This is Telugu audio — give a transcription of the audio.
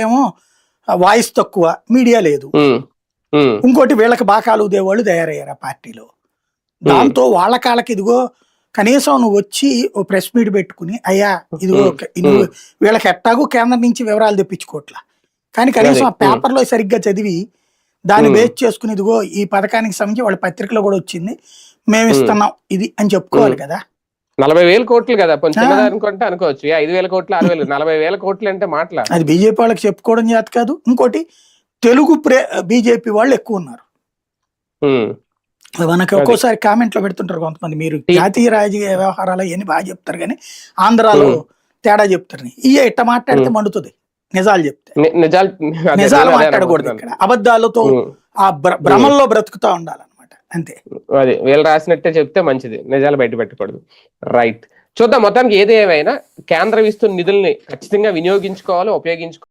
ఏమో వాయిస్ తక్కువ, మీడియా లేదు. ఇంకోటి వీళ్ళకి బాకాలు ఉదేవాళ్ళు తయారయ్యారు ఆ పార్టీలో. దాంతో వాళ్ళ కాళ్ళకి ఇదిగో కనీసం నువ్వు వచ్చి ఓ ప్రెస్ మీట్ పెట్టుకుని అయ్యా ఇదిగో నువ్వు వీళ్ళకి ఎట్టాగు కేంద్రం నుంచి వివరాలు తెప్పించుకోవట్లా, కానీ కనీసం ఆ పేపర్లో సరిగ్గా చదివి దాన్ని బేస్ చేసుకుని ఇదిగో ఈ పథకానికి సంబంధించి వాళ్ళ పత్రికలో కూడా వచ్చింది, మేము ఇస్తున్నాం ఇది అని చెప్పుకోవాలి కదా. 40,000 కోట్లు కదా, అనుకుంటే అనుకోవచ్చు. 5,000 కోట్లు 6,000 40,000 కోట్లు అంటే మాటలా? అది బీజేపీ వాళ్ళకి చెప్పుకోవడం చేత కాదు. ఇంకోటి తెలుగు బీజేపీ వాళ్ళు ఎక్కువ ఉన్నారు. మనకి ఒక్కోసారి కామెంట్ లో పెడుతుంటారు కొంతమంది, మీరు జాతీయ రాజకీయ వ్యవహారాలు అవన్నీ బాగా చెప్తారు కానీ ఆంధ్రాలో తేడా చెప్తారు. ఇట్ట మాట్లాడితే మండుతుంది. నిజాలు చెప్తే నిజాలు మాట్లాడకూడదు ఇక్కడ, అబద్ధాలతో ఆ భ్రమంలో బ్రతుకుతా ఉండాలన్నమాట, అంతే. అది వీళ్ళు రాసినట్టే చెప్తే మంచిది, నిజాలు బయట పెట్టకూడదు. రైట్, చూద్దాం. మొత్తానికి ఏది ఏమైనా కేంద్రం ఇస్తున్న నిధుల్ని ఖచ్చితంగా వినియోగించుకోవాలి, ఉపయోగించుకోవాలి.